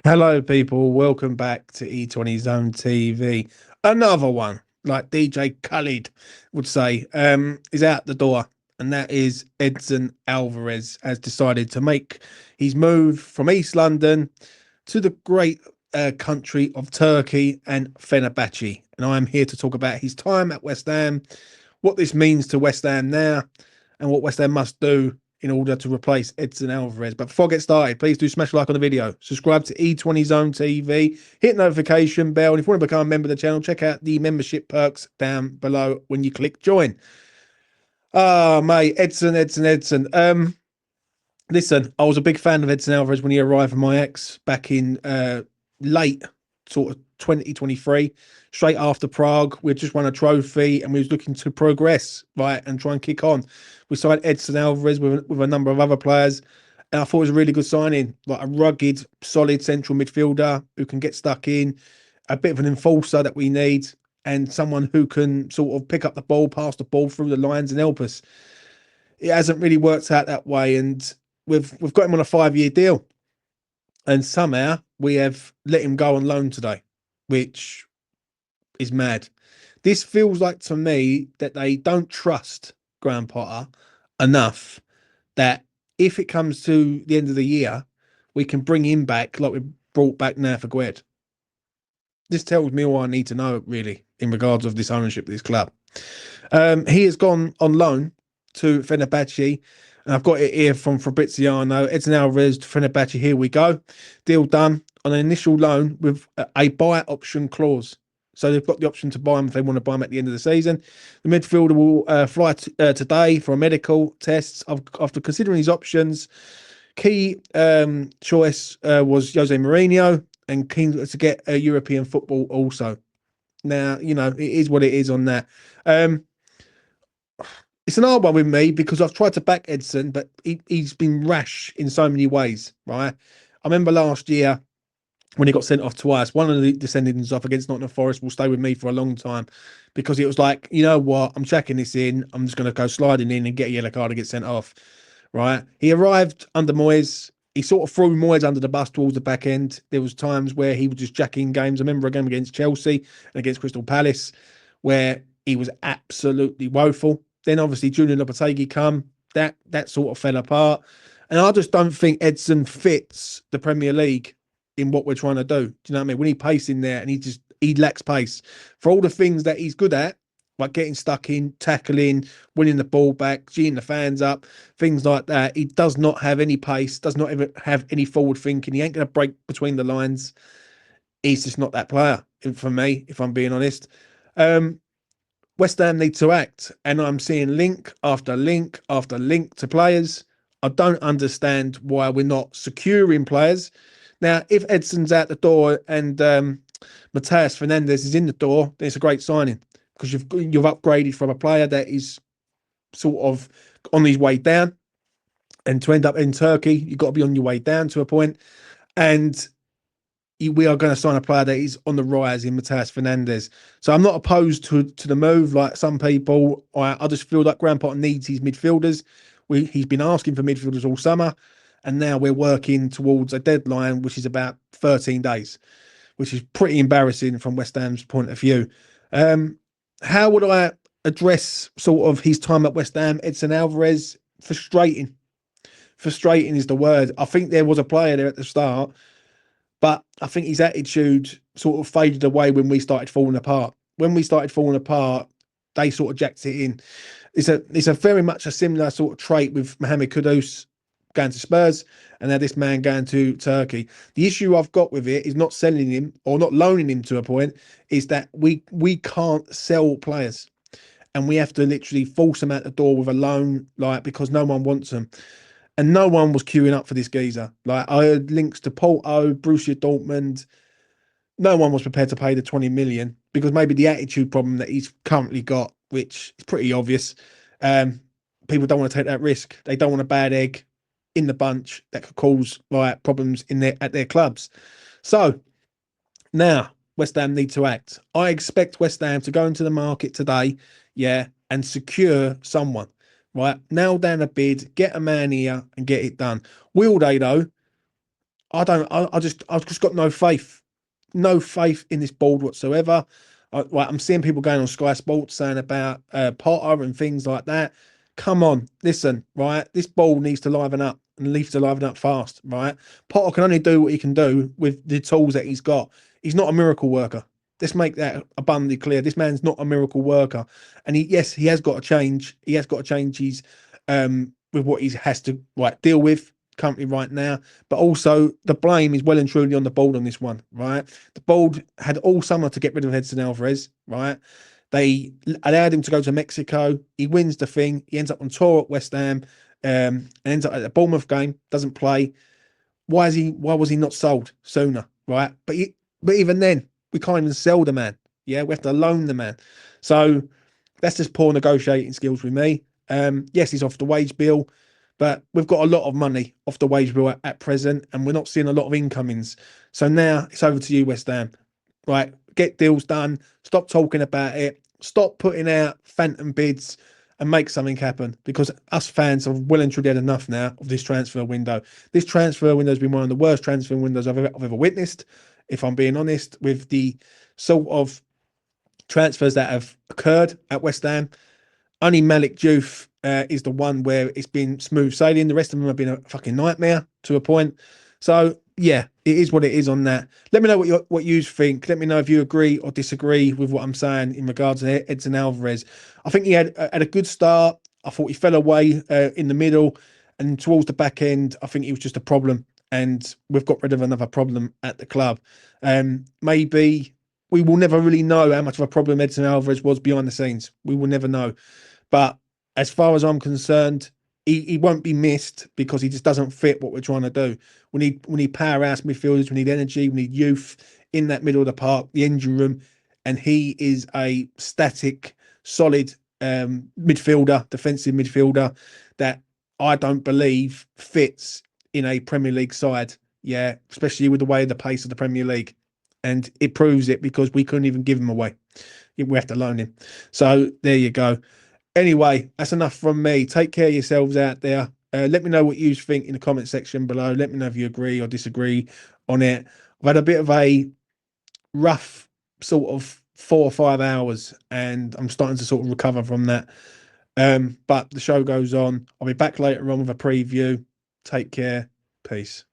Hello, people. Welcome back to E20 Zone TV. Another one, like DJ Khaled would say, is out the door, and that is Edson Alvarez has decided to make his move from East London to the great country of Turkey and Fenerbahçe. And I am here to talk about his time at West Ham, what this means to West Ham now, and what West Ham must do in order to replace Edson Alvarez. But before I get started, please do smash a like on the video, subscribe to E20 Zone TV, hit notification bell, and if you want to become a member of the channel, check out the membership perks down below when you click join. Mate, Edson. Listen, I was a big fan of Edson Alvarez when he arrived from my ex back in late sort of 2023, straight after Prague. We'd just won a trophy and we was looking to progress, right, and try and kick on. We signed Edson Alvarez with a number of other players, and I thought it was a really good signing, like a rugged, solid central midfielder who can get stuck in, a bit of an enforcer that we need, and someone who can sort of pick up the ball, pass the ball through the lines and help us. It hasn't really worked out that way, and we've got him on a 5-year deal, and somehow we have let him go on loan today, which is mad. This feels like to me that they don't trust Graham Potter enough that if it comes to the end of the year, we can bring him back like we brought back Nath Aguerd. This tells me all I need to know, really, in regards of this ownership of this club. He has gone on loan to Fenerbahçe, and I've got it here from Fabriziano. Edson Alvarez to Fenerbahçe, here we go. Deal done on an initial loan with a buy option clause. So they've got the option to buy him if they want to buy him at the end of the season. The midfielder will fly today for a medical test. After considering his options, key choice was Jose Mourinho, and keen to get European football also. Now, it is what it is on that. It's an hard one with me because I've tried to back Edson, but he's been rash in so many ways, right? I remember last year when he got sent off twice. One of the sendings off against Nottingham Forest will stay with me for a long time because it was like, you know what, I'm checking this in. I'm just going to go sliding in and get a yellow card and get sent off, right? He arrived under Moyes. He sort of threw Moyes under the bus towards the back end. There was times where he was just jacking games. I remember a game against Chelsea and against Crystal Palace where he was absolutely woeful. Then obviously Julian Lopetegui come. That sort of fell apart. And I just don't think Edson fits the Premier League in what we're trying to do. Do you know what I mean? When he pace in there and he lacks pace for all the things that he's good at, like getting stuck in, tackling, winning the ball back, geeing the fans up, things like that. He does not have any pace, does not even have any forward thinking. He ain't going to break between the lines. He's just not that player for me, if I'm being honest. West Ham need to act, and I'm seeing link after link after link to players. I don't understand why we're not securing players. Now, if Edson's out the door and Mateus Fernandes is in the door, then it's a great signing because you've upgraded from a player that is sort of on his way down, and to end up in Turkey, you've got to be on your way down to a point. And we are going to sign a player that is on the rise in Mateus Fernandes. So I'm not opposed to the move like some people. I just feel like Graham Potter needs his midfielders. He's been asking for midfielders all summer, and now we're working towards a deadline, which is about 13 days, which is pretty embarrassing from West Ham's point of view. How would I address sort of his time at West Ham? Edson Alvarez, frustrating. Frustrating is the word. I think there was a player there at the start, but I think his attitude sort of faded away when we started falling apart. When we started falling apart, they sort of jacked it in. It's a very much a similar sort of trait with Mohamed Kudus going to Spurs and now this man going to Turkey. The issue I've got with it is not selling him or not loaning him to a point, is that we can't sell players and we have to literally force them out the door with a loan, like, because no one wants them. And no one was queuing up for this geezer. Like, I heard links to Porto, Borussia Dortmund. No one was prepared to pay the 20 million because maybe the attitude problem that he's currently got, which is pretty obvious. People don't want to take that risk. They don't want a bad egg in the bunch that could cause like problems at their clubs. So now West Ham need to act. I expect West Ham to go into the market today, yeah, and secure someone. Right, nail down a bid, get a man here and get it done. Will they though? I've just got no faith in this board whatsoever. I'm seeing people going on Sky Sports saying about Potter and things like that. Come on, listen, right? This ball needs to liven up and needs to liven up fast, right? Potter can only do what he can do with the tools that he's got. He's not a miracle worker. Let's make that abundantly clear. This man's not a miracle worker, and yes, he has got to change. He has got to change his with what he has to deal with currently right now. But also the blame is well and truly on the board on this one, right? The board had all summer to get rid of Edson Alvarez, right? They allowed him to go to Mexico. He wins the thing. He ends up on tour at West Ham, and ends up at the Bournemouth game. Doesn't play. Why was he not sold sooner, right? But even then, we can't even sell the man. Yeah, we have to loan the man. So that's just poor negotiating skills with me. Yes, he's off the wage bill, but we've got a lot of money off the wage bill at present, and we're not seeing a lot of incomings. So now it's over to you, West Ham. Right, get deals done. Stop talking about it. Stop putting out phantom bids and make something happen, because us fans have well and truly had enough now of this transfer window. This transfer window has been one of the worst transfer windows I've ever witnessed, if I'm being honest, with the sort of transfers that have occurred at West Ham. Only Malik Diouf is the one where it's been smooth sailing. The rest of them have been a fucking nightmare to a point. So yeah, it is what it is on that. Let me know what you think. Let me know if you agree or disagree with what I'm saying in regards to Edson Alvarez. I think he had a good start. I thought he fell away in the middle, and towards the back end, I think he was just a problem. And we've got rid of another problem at the club. Maybe we will never really know how much of a problem Edson Alvarez was behind the scenes. We will never know. But as far as I'm concerned, he won't be missed, because he just doesn't fit what we're trying to do. We need powerhouse midfielders. We need energy. We need youth in that middle of the park, the engine room, and he is a static, solid midfielder, defensive midfielder that I don't believe fits in a Premier League side. Yeah, especially with the way the pace of the Premier League, and it proves it because we couldn't even give him away. We have to loan him. So there you go. Anyway, that's enough from me. Take care of yourselves out there. Let me know what you think in the comment section below. Let me know if you agree or disagree on it. I've had a bit of a rough sort of 4 or 5 hours, and I'm starting to sort of recover from that. But the show goes on. I'll be back later on with a preview. Take care. Peace.